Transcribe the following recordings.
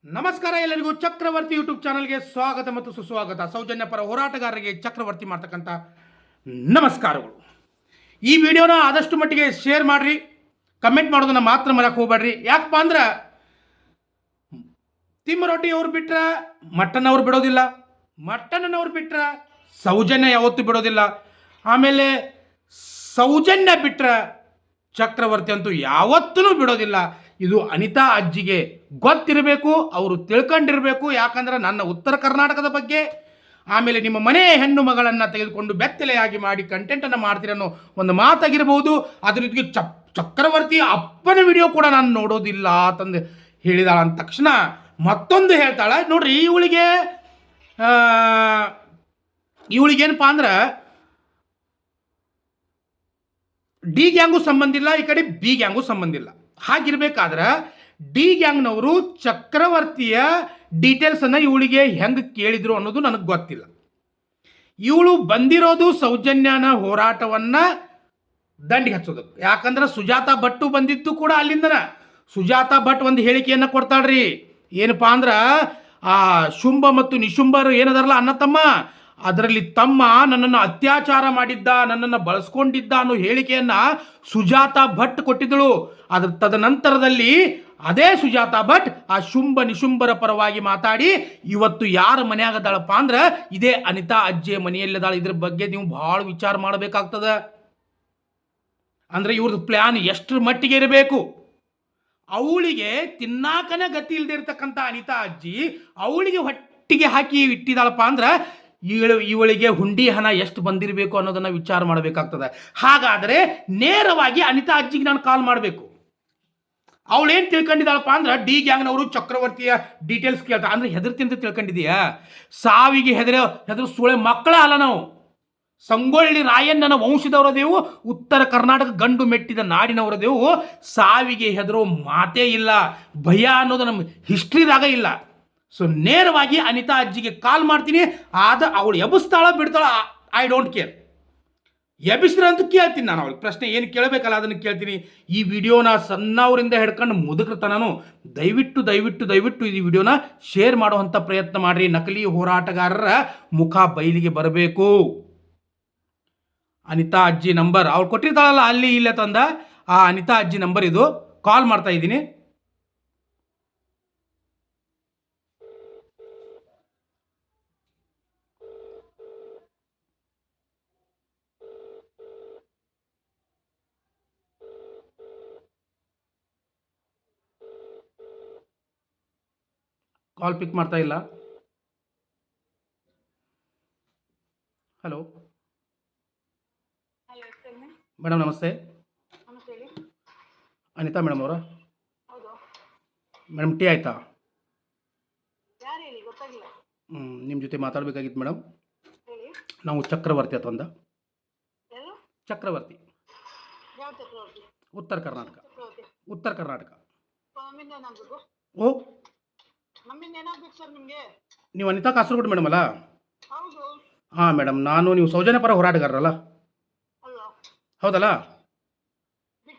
ನಮಸ್ಕಾರ ಎಲ್ಲರಿಗೂ ಚಕ್ರವರ್ತಿ ಯೂಟ್ಯೂಬ್ ಚಾನಲ್ಗೆ ಸ್ವಾಗತ ಮತ್ತು ಸುಸ್ವಾಗತ. ಸೌಜನ್ಯ ಪರ ಹೋರಾಟಗಾರರಿಗೆ ಚಕ್ರವರ್ತಿ ಮಾಡ್ತಕ್ಕಂಥ ನಮಸ್ಕಾರಗಳು. ಈ ವಿಡಿಯೋನ ಆದಷ್ಟು ಮಟ್ಟಿಗೆ ಶೇರ್ ಮಾಡಿರಿ, ಕಮೆಂಟ್ ಮಾಡೋದನ್ನು ಮಾತ್ರ ಮರೆಯಕ್ಕೆ ಹೋಗ್ಬೇಡ್ರಿ. ಯಾಕಪ್ಪ ಅಂದ್ರೆ ತಿಮ್ಮರೊಡ್ಡಿ ಅವ್ರು ಬಿಟ್ರೆ ಮಟ್ಟನ್ ಅವ್ರು ಬಿಡೋದಿಲ್ಲ, ಮಟ್ಟಣ್ಣನವ್ರು ಬಿಟ್ರೆ ಸೌಜನ್ಯ ಯಾವತ್ತೂ ಬಿಡೋದಿಲ್ಲ, ಆಮೇಲೆ ಸೌಜನ್ಯ ಬಿಟ್ರೆ ಚಕ್ರವರ್ತಿ ಅಂತೂ ಯಾವತ್ತೂ ಬಿಡೋದಿಲ್ಲ. ಇದು ಅನಿತಾ ಅಜ್ಜಿಗೆ ಗೊತ್ತಿರಬೇಕು, ಅವರು ತಿಳ್ಕೊಂಡಿರಬೇಕು. ಯಾಕಂದ್ರೆ ನನ್ನ ಉತ್ತರ ಕರ್ನಾಟಕದ ಬಗ್ಗೆ, ಆಮೇಲೆ ನಿಮ್ಮ ಮನೆ ಹೆಣ್ಣು ಮಗಳನ್ನು ತೆಗೆದುಕೊಂಡು ಬೆತ್ತಲೆಯಾಗಿ ಮಾಡಿ ಕಂಟೆಂಟನ್ನು ಮಾಡ್ತೀರನ್ನೋ ಒಂದು ಮಾತಾಗಿರ್ಬೋದು. ಅದ್ರ ಜೊತೆಗೆ ಚಕ್ರವರ್ತಿ ಅಪ್ಪನ ವಿಡಿಯೋ ಕೂಡ ನಾನು ನೋಡೋದಿಲ್ಲ ಅಂತಂದು ಹೇಳಿದಾಳ. ಅಂದ ತಕ್ಷಣ ಮತ್ತೊಂದು ಹೇಳ್ತಾಳೆ ನೋಡ್ರಿ, ಇವಳಿಗೇನಪ್ಪ ಅಂದ್ರೆ ಡಿ ಗ್ಯಾಂಗು ಸಂಬಂಧ ಇಲ್ಲ, ಈ ಕಡೆ ಬಿ ಗ್ಯಾಂಗು ಸಂಬಂಧ ಇಲ್ಲ. ಹಾಗಿರ್ಬೇಕಾದ್ರೆ ಡಿ ಗ್ಯಾಂಗ್ನವರು ಚಕ್ರವರ್ತಿಯ ಡೀಟೇಲ್ಸನ್ನು ಇವಳಿಗೆ ಹೆಂಗೆ ಕೇಳಿದ್ರು ಅನ್ನೋದು ನನಗೆ ಗೊತ್ತಿಲ್ಲ. ಇವಳು ಬಂದಿರೋದು ಸೌಜನ್ಯನ ಹೋರಾಟವನ್ನು ದಂಡಿಗೆ ಹಚ್ಚೋದಕ್ಕೆ. ಯಾಕಂದ್ರೆ ಸುಜಾತಾ ಭಟ್ಟು ಬಂದಿದ್ದು ಕೂಡ ಅಲ್ಲಿಂದನ. ಸುಜಾತಾ ಭಟ್ ಒಂದು ಹೇಳಿಕೆಯನ್ನು ಕೊಡ್ತಾಳ್ರಿ, ಏನಪ್ಪ ಅಂದ್ರೆ ಆ ಶುಂಭ ಮತ್ತು ನಿಶುಂಭರು ಏನದಾರಲ್ಲ ಅಣ್ಣ ತಮ್ಮ, ಅದರಲ್ಲಿ ತಮ್ಮ ನನ್ನನ್ನು ಅತ್ಯಾಚಾರ ಮಾಡಿದ್ದ, ನನ್ನನ್ನು ಬಳಸ್ಕೊಂಡಿದ್ದ ಅನ್ನೋ ಹೇಳಿಕೆಯನ್ನು ಸುಜಾತಾ ಭಟ್ ಕೊಟ್ಟಿದ್ದಳು. ಅದರ ತದನಂತರದಲ್ಲಿ ಅದೇ ಸುಜಾತಾ ಭಟ್ ಆ ಶುಂಭ ನಿಶುಂಭರ ಪರವಾಗಿ ಮಾತಾಡಿ ಇವತ್ತು ಯಾರ ಮನೆಯಾಗದಾಳಪ್ಪ ಅಂದ್ರೆ ಇದೇ ಅನಿತಾ ಅಜ್ಜಿಯ ಮನೆಯಲ್ಲಿದ್ದಾಳೆ. ಇದ್ರ ಬಗ್ಗೆ ನೀವು ಭಾಳ ವಿಚಾರ ಮಾಡಬೇಕಾಗ್ತದೆ. ಅಂದರೆ ಇವ್ರದ್ದು ಪ್ಲ್ಯಾನ್ ಎಷ್ಟರ ಮಟ್ಟಿಗೆ ಇರಬೇಕು. ಅವಳಿಗೆ ತಿನ್ನಾಕನೇ ಗತಿ ಇಲ್ಲದೆ ಇರ್ತಕ್ಕಂಥ ಅನಿತಾ ಅಜ್ಜಿ ಅವಳಿಗೆ ಹೊಟ್ಟಿಗೆ ಹಾಕಿ ಇಟ್ಟಿದ್ದಾಳಪ್ಪ ಅಂದ್ರೆ ಇವಳಿಗೆ ಹುಂಡಿ ಹಣ ಎಷ್ಟು ಬಂದಿರಬೇಕು ಅನ್ನೋದನ್ನು ವಿಚಾರ ಮಾಡಬೇಕಾಗ್ತದೆ. ಹಾಗಾದರೆ ನೇರವಾಗಿ ಅನಿತಾ ಅಜ್ಜಿಗೆ ನಾನು ಕಾಲ್ ಮಾಡಬೇಕು. ಅವಳೇನು ತಿಳ್ಕೊಂಡಿದ್ದಾಳಪ್ಪ ಅಂದ್ರೆ ಡಿ ಗ್ಯಾಂಗ್ನವರು ಚಕ್ರವರ್ತಿಯ ಡೀಟೇಲ್ಸ್ ಕೇಳ್ತಾ ಅಂದ್ರೆ ಹೆದರ್ತಿ ಅಂತ ತಿಳ್ಕೊಂಡಿದೀಯಾ? ಸಾವಿಗೆ ಹೆದರು ಸುಳೆ ಮಕ್ಕಳ ಅಲ್ಲ ನಾವು. ಸಂಗೊಳ್ಳಿ ರಾಯಣ್ಣನ ವಂಶದವರದೇವು, ಉತ್ತರ ಕರ್ನಾಟಕ ಗಂಡು ಮೆಟ್ಟಿದ ನಾಡಿನವರದೇವು. ಸಾವಿಗೆ ಹೆದರೋ ಮಾತೇ ಇಲ್ಲ, ಭಯ ಅನ್ನೋದು ನಮ್ಮ ಹಿಸ್ಟ್ರಿದಾಗ ಇಲ್ಲ. ಸೊ ನೇರವಾಗಿ ಅನಿತಾ ಅಜ್ಜಿಗೆ ಕಾಲ್ ಮಾಡ್ತೀನಿ. ಅವಳು ಎಬ್ಬಿಸ್ತಾಳ ಬಿಡ್ತಾಳ, ಐ ಡೋಂಟ್ ಕೇರ್. ಎಬ್ಬಿಸ್ರ ಅಂತ ಕೇಳ್ತೀನಿ ನಾನು. ಅವಳಿಗೆ ಪ್ರಶ್ನೆ ಏನು ಕೇಳಬೇಕಲ್ಲ ಅದನ್ನು ಕೇಳ್ತೀನಿ. ಈ ವಿಡಿಯೋನ ಸಣ್ಣವರಿಂದ ಹಿಡ್ಕೊಂಡು ಮುದುಕರ್ತನೂ ದಯವಿಟ್ಟು ದಯವಿಟ್ಟು ದಯವಿಟ್ಟು ಈ ವಿಡಿಯೋನ ಶೇರ್ ಮಾಡುವಂಥ ಪ್ರಯತ್ನ ಮಾಡಿರಿ. ನಕಲಿ ಹೋರಾಟಗಾರರ ಮುಖ ಬಯಲಿಗೆ ಬರಬೇಕು. ಅನಿತಾ ಅಜ್ಜಿ ನಂಬರ್ ಅವ್ಳು ಕೊಟ್ಟಿರ್ತಾಳಲ್ಲ ಅಲ್ಲಿ ಇಲ್ಲೇ ತಂದ, ಆ ಅನಿತಾ ಅಜ್ಜಿ ನಂಬರ್ ಇದು. ಕಾಲ್ ಮಾಡ್ತಾ ಇದ್ದೀನಿ. ಕಾಲ್ ಪಿಕ್ ಮಾಡ್ತಾ ಇಲ್ಲ. ಹಲೋ ಮೇಡಮ್, ನಮಸ್ತೆ. ಅನಿತಾ ಮೇಡಮ್ ಅವರ? ಮೇಡಮ್ ಟೀ ಆಯಿತಾ? ನಿಮ್ಮ ಜೊತೆ ಮಾತಾಡಬೇಕಾಗಿತ್ತು ಮೇಡಮ್. ನಾವು ಚಕ್ರವರ್ತಿ ಅಂತಂದ. ಚಕ್ರವರ್ತಿ, ಉತ್ತರ ಕರ್ನಾಟಕ. ಉತ್ತರ ಕರ್ನಾಟಕ. ಓ, ನೀವು ಅನಿತಾ ಕಾಸರಗೋಡು ಮೇಡಮ್ ಅಲ್ಲ? ಹಾಂ ಮೇಡಮ್, ನೀವು ಸೌಜನ್ಯ ಪರ ಹೋರಾಟಗಾರರಲ್ಲ? ಹೌದಲ್ಲ?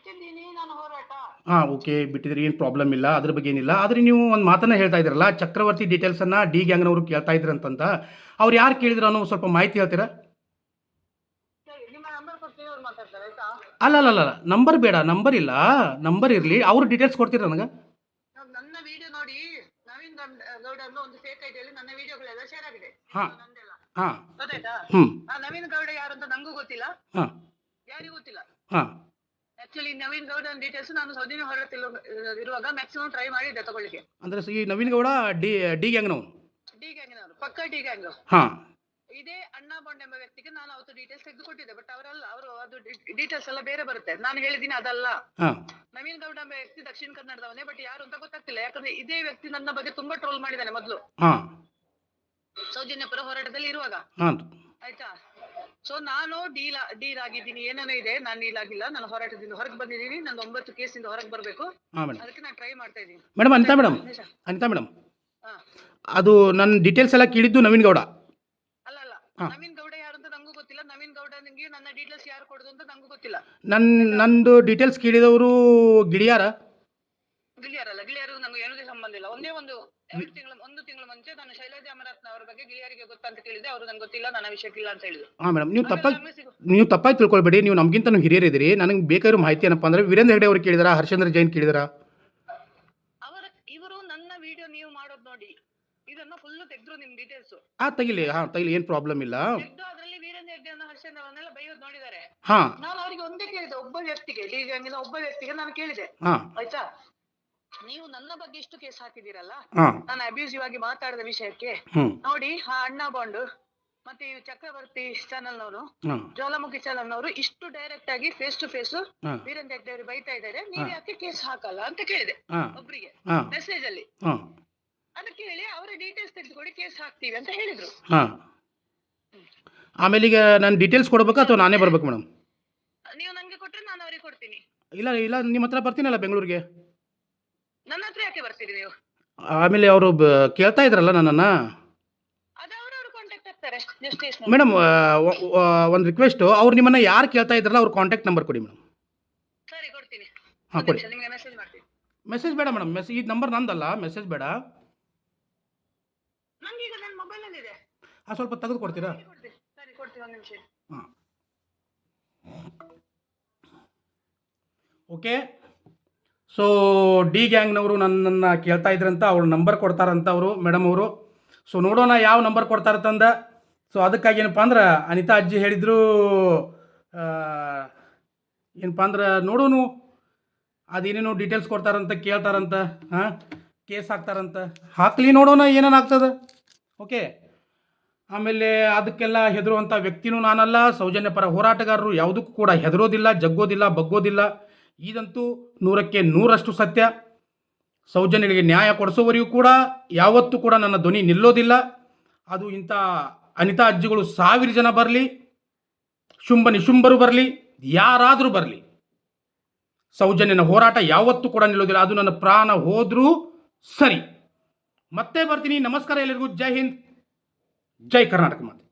ಹಾಂ, ಓಕೆ, ಬಿಟ್ಟಿದ್ರಿ, ಏನು ಪ್ರಾಬ್ಲಮ್ ಇಲ್ಲ, ಅದ್ರ ಬಗ್ಗೆ ಏನಿಲ್ಲ. ಆದರೆ ನೀವು ಒಂದು ಮಾತನ್ನು ಹೇಳ್ತಾ ಇದ್ದೀರಲ್ಲ, ಚಕ್ರವರ್ತಿ ಡೀಟೇಲ್ಸನ್ನು ಡಿ ಗ್ಯಾಂಗ್ನವರು ಕೇಳ್ತಾ ಇದ್ರು ಅಂತಂತ. ಅವ್ರು ಯಾರು ಕೇಳಿದ್ರು ಅನ್ನೋ ಸ್ವಲ್ಪ ಮಾಹಿತಿ ಹೇಳ್ತೀರಾ? ಅಲ್ಲ, ನಂಬರ್ ಬೇಡ, ನಂಬರ್ ಇಲ್ಲ, ನಂಬರ್ ಇರಲಿ, ಅವ್ರ ಡೀಟೇಲ್ಸ್ ಕೊಡ್ತೀರಾ ನನಗೆ? ನನ್ನ ವಿಡಿಯೋ ನೋಡಿ ನವೀನ್ ಗೌಡ ಒಂದು ಫೇಕ್ ಐಡಿಯಲ್ಲಿ ನನ್ನ ವಿಡಿಯೋಗಳೆಲ್ಲ ಶೇರ್ ಆಗಿದೆ. ಹಾಂ ಹಾಂ, ಗೊತ್ತಾಯ್ತಾ? ನವೀನ್ ಗೌಡ ಯಾರು ಅಂತ ನಂಗೂ ಗೊತ್ತಿಲ್ಲ, ಯಾರಿಗೂ ಗೊತ್ತಿಲ್ಲ. ಆಕ್ಚುಲಿ ನವೀನ್ ಗೌಡ ಡೀಟೇಲ್ಸ್ ನಾನು ಸೌಜನ್ಯ ಹೊರಟ ಇರುವಾಗ ಮ್ಯಾಕ್ಸಿಮಮ್ ಟ್ರೈ ಮಾಡಿದ್ದೆ ತಗೊಳ್ಳಿಕ್ಕೆ. ಅಂದ್ರೆ ಈ ನವೀನ್ ಗೌಡ ಡಿ ಗ್ಯಾಂಗ್ನವರು? ಡಿ ಗ್ಯಾಂಗ್ನವರು, ಪಕ್ಕ ಡಿ ಗ್ಯಾಂಗ್. ಹಾಂ, ಇದೇ ಅಣ್ಣಾ ಬಾಂಡ್ ಎಂಬ ವ್ಯಕ್ತಿಗೆ ನಾನು ಅವತ್ತು ಡೀಟೇಲ್ಸ್ ತೆಗೆದು ಕೊಟ್ಟಿದ್ದೆ. ಬಟ್ ಅವರಲ್ಲ, ಅವರು ಅದು ಡೀಟೇಲ್ಸ್ ಎಲ್ಲ ಬೇರೆ ಬರುತ್ತೆ. ನಾನು ಹೇಳಿದ್ದೀನಿ ಅದಲ್ಲ. ನವೀನ್ ಗೌಡ ಎಂಬ ವ್ಯಕ್ತಿ ದಕ್ಷಿಣ ಕನ್ನಡದವನೇ, ಬಟ್ ಯಾರು ಅಂತ ಗೊತ್ತಾಗ್ತಿಲ್ಲ. ಯಾಕಂದ್ರೆ ಇದೇ ವ್ಯಕ್ತಿ ನನ್ನ ಬಗ್ಗೆ ತುಂಬಾ ಟ್ರೋಲ್ ಮಾಡಿದ್ದಾನೆ ಮೊದಲು, ಸೌಜನ್ಯ ಪರ ಹೋರಾಟದಲ್ಲಿ ಇರುವಾಗ. ಆಯ್ತಾ? ಸೊ ನಾನು ಡೀಲ್ ಆಗಿದ್ದೀನಿ, ಏನೇನೋ ಇದೆ. ನಾನು ಡೀಲ್ ಆಗಿಲ್ಲ, ನಾನು ಹೋರಾಟದಿಂದ ಹೊರಗೆ ಬಂದಿದ್ದೀನಿ. ನಾನು 9 ಕೇಸಿಂದ ಹೊರಗೆ ಬರಬೇಕು, ಅದಕ್ಕೆ ನಾನು ಟ್ರೈ ಮಾಡ್ತಾ ಇದ್ದೀನಿ. ಮೇಡಮ್ ಅನಿತಾ ಮೇಡಮ್, ಅದು ನನ್ನ ಡೀಟೇಲ್ಸ್ ಎಲ್ಲ ಕೇಳಿದ್ದು ನವೀನ್ ಗೌಡ ಅಲ್ಲ. ನವೀನ್ ಗೌಡ ಯಾರು ಅಂತ ನಂಗೂ ಗೊತ್ತಿಲ್ಲ. ನವೀನ್ ಗೌಡ ನಿಮಗೆ ನನ್ನ ಡೀಟೇಲ್ಸ್ ಯಾರು ಕೊಡೋದು ಅಂತ ನಂಗೂ ಗೊತ್ತಿಲ್ಲ. ನಂದು ಡೀಟೇಲ್ಸ್ ಕೇಳಿದವರು ಗಿಳಿಯಾರಲ್ಲ, ಗಿಳಿಯಾರು ನಂಗೆ ಏನು ಸಂಬಂಧ ಇಲ್ಲ. ಒಂದು 1 ತಿಂಗಳು ಮುಂಚೆ ನಾನು ಶೈಲಜಾ ಅಮರತ್ನ ಅವರ ಬಗ್ಗೆ ಗಿಳಿಯರಿಗೆ ಗೊತ್ತಂತ ಕೇಳಿದೆ. ಅವರು ನಂಗೆ ಗೊತ್ತಿಲ್ಲ, ನನ್ನ ವಿಷಯಕ್ಕಿಲ್ಲ ಅಂತ ಹೇಳಿದ್ರು. ಹಾಂ ಮೇಡಮ್, ನೀವು ತಪ್ಪಾಗಿ ತಿಳ್ಕೊಳ್ಬೇಡಿ. ನೀವು ನಮಗಿಂತ ಹಿರಿಯರಿದ್ದೀರಿ. ನನಗೆ ಬೇಕಾಗಿರೋ ಮಾಹಿತಿ ಏನಪ್ಪ ಅಂದರೆ ವೀರೇಂದ್ರ ಹೆಗಡೆ ಅವರು ಕೇಳಿದಾರಾ, ಹರ್ಷೇಂದ್ರ ಜೈನ್ ಕೇಳಿದಾರಾ? ಇವರು ನನ್ನ ವಿಡಿಯೋ ನೀವು ಮಾಡೋದು ನೋಡಿ ಇದನ್ನ ಫುಲ್ ತೆಗೆದ್ರು ನಿಮ್ ಡೀಟೇಲ್ಸ್ ತೆಗಿಲಿ, ತೆಗಿಲಿ, ಏನು ಪ್ರಾಬ್ಲಮ್ ಇಲ್ಲ. ತೆಗೆದು ಅದರಲ್ಲಿ ವೀರೇಂದ್ರ ಹೆಗ್ಡೆ ಅನ್ನ ಹರ್ಷೇಂದ್ರ ಅವನ್ನೆಲ್ಲ ಬೈಯೋದು ನೋಡಿದ್ದಾರೆ. ಹಾಂ, ನಾನು ಅವರಿಗೆ ಒಂದೇ ಕೇಳಿದೆ, ಒಬ್ಬ ವ್ಯಕ್ತಿಗೆ ಡಿ ಗ್ಯಾಂಗಿನ ಒಬ್ಬ ವ್ಯಕ್ತಿಗೆ ನಾನು ಕೇಳಿದೆ, ಹಾಂ, ಆಯ್ತಾ, ನೀವು ನನ್ನ ಬಗ್ಗೆ ಇಷ್ಟು ಕೇಸ್ ಹಾಕಿದಿರಲ್ಲ, ಹಾಂ, ನಾನು ಅಬ್ಯೂಸಿವ್ ಆಗಿ ಮಾತಾಡಿದ ವಿಷಯಕ್ಕೆ ಹ್ಞೂ, ನೋಡಿ ಆ ಅಣ್ಣ ಬಾಂಡ್ ಮತ್ತೆ ಈ ಚಕ್ರವರ್ತಿ ಚಾನೆಲ್ ನವರು, ಹಾಂ, ಜ್ವಾಲಾಮುಖಿ ಚಾನೆಲ್ ನವರು ಇಷ್ಟು ಡೈರೆಕ್ಟ್ ಆಗಿ ಫೇಸ್ ಟು ಫೇಸ್ ಹಾಂ, ವೀರೇಂದ್ರ ಹೆಗ್ಡೆ ಅವರು ಬೈತಾ ಇದ್ದಾರೆ, ನೀವು ಯಾಕೆ ಕೇಸ್ ಹಾಕಲ್ಲ ಅಂತ ಕೇಳಿದೆ ಹಾಂ, ಒಬ್ರಿಗೆ ಹಾಂ, ಮೆಸೇಜ್ ಅಲ್ಲಿ. ಹಾಂ, ಅದಕ್ಕೆ ಹೇಳಿ ಅವರ ಡೀಟೇಲ್ಸ್ ತೆಗೆದುಕೊಡಿ, ಕೇಸ್ ಹಾಕ್ತೀವಿ ಅಂತ ಹೇಳಿದ್ರು. ಹಾಂ. ಆಮೇಲೆ ಈಗ ನಾನು ಡೀಟೇಲ್ಸ್ ಕೊಡ್ಬೇಕಾ ಅಥವಾ ನಾನೇ ಬರ್ಬೇಕು ಮೇಡಮ್? ನೀವು ನನಗೆ ಕೊಟ್ರೆ ನಾನು ಅವರಿಗೆ ಕೊಡ್ತೀನಿ. ಇಲ್ಲ ಇಲ್ಲ, ನಿಮ್ಮ ಹತ್ರ ಬರ್ತೀನಲ್ಲ ಬೆಂಗಳೂರಿಗೆ. ನನ್ನ ಹತ್ರ ಯಾಕೆ ಬರ್ತೀರಿ ನೀವು? ಆಮೇಲೆ ಅವರು ಕೇಳ್ತಾ ಇದ್ರಲ್ಲ ನನ್ನನ್ನು. ಅದು ಅವರವರು ಕಾಂಟ್ಯಾಕ್ಟ್ ಆಗ್ತಾರೆ ಜಸ್ಟಿಸ್. ಮೇಡಮ್, ಒಂದು ರಿಕ್ವೆಸ್ಟು, ಅವ್ರು ನಿಮ್ಮನ್ನು ಯಾರು ಕೇಳ್ತಾ ಇದ್ರಲ್ಲ ಅವ್ರ ಕಾಂಟ್ಯಾಕ್ಟ್ ನಂಬರ್ ಕೊಡಿ ಮೇಡಮ್. ಸರಿ ಕೊಡ್ತೀನಿ. ಹಾಂ, ಕೊಡಿ. ನಿಮಗೆ ಮೆಸೇಜ್ ಮಾಡ್ತೀನಿ. ಮೆಸೇಜ್ ಬೇಡ ಮೇಡಮ್, ಈ ನಂಬರ್ ನಂದಲ್ಲ, ಮೆಸೇಜ್ ಬೇಡ. ನಂಗೆ ಈಗ ನನ್ನ ಮೊಬೈಲ್ ಅಲ್ಲಿ ಇದೆ. ಸ್ವಲ್ಪ ತೆಗೆದು ಕೊಡ್ತೀರಾ? ಸರಿ ಕೊಡ್ತೀನಿ, ಒಂದು ನಿಮಿಷ. ಹಾಂ, ಓಕೆ. ಸೊ ಡಿ ಗ್ಯಾಂಗ್ನವರು ನನ್ನನ್ನು ಕೇಳ್ತಾ ಇದ್ರಂತ, ಅವ್ರು ನಂಬರ್ ಕೊಡ್ತಾರಂತ ಅವರು ಮೇಡಮ್ ಅವರು. ಸೊ ನೋಡೋಣ ಯಾವ ನಂಬರ್ ಕೊಡ್ತಾರಂತಂದ. ಸೊ ಅದಕ್ಕಾಗಿ ಏನಪ್ಪ ಅಂದ್ರೆ ಅನಿತಾ ಅಜ್ಜಿ ಹೇಳಿದರು, ಏನಪ್ಪ ಅಂದ್ರೆ ನೋಡೋಣ ಅದೇನೇನೋ ಡೀಟೇಲ್ಸ್ ಕೊಡ್ತಾರಂತ, ಕೇಳ್ತಾರಂತ, ಹಾಂ, ಕೇಸ್ ಹಾಕ್ತಾರಂತ, ಹಾಕ್ಲಿ ನೋಡೋಣ ಏನೇನಾಗ್ತದೆ. ಓಕೆ. ಆಮೇಲೆ ಅದಕ್ಕೆಲ್ಲ ಹೆದರುವಂಥ ವ್ಯಕ್ತಿನೂ ನಾನಲ್ಲ. ಸೌಜನ್ಯ ಪರ ಹೋರಾಟಗಾರರು ಯಾವುದಕ್ಕೂ ಕೂಡ ಹೆದರೋದಿಲ್ಲ, ಜಗ್ಗೋದಿಲ್ಲ, ಬಗ್ಗೋದಿಲ್ಲ. ಇದಂತೂ 100ಕ್ಕೆ 100ರಷ್ಟು ಸತ್ಯ. ಸೌಜನ್ಯಗಳಿಗೆ ನ್ಯಾಯ ಕೊಡಿಸೋವರೆಗೂ ಕೂಡ ಯಾವತ್ತೂ ಕೂಡ ನನ್ನ ಧ್ವನಿ ನಿಲ್ಲೋದಿಲ್ಲ. ಅದು ಇಂಥ ಅನಿತಾ ಅಜ್ಜಿಗಳು 1000 ಜನ ಬರಲಿ, ಶುಂಭ ನಿಶುಂಭರು ಬರಲಿ, ಯಾರಾದರೂ ಬರಲಿ, ಸೌಜನ್ಯನ ಹೋರಾಟ ಯಾವತ್ತೂ ಕೂಡ ನಿಲ್ಲೋದಿಲ್ಲ. ಅದು ನನ್ನ ಪ್ರಾಣ ಹೋದರೂ ಸರಿ. ಮತ್ತೆ ಬರ್ತೀನಿ. ನಮಸ್ಕಾರ ಎಲ್ಲರಿಗೂ. ಜೈ ಹಿಂದ್, ಜೈ ಕರ್ನಾಟಕ ಮಾತೆ.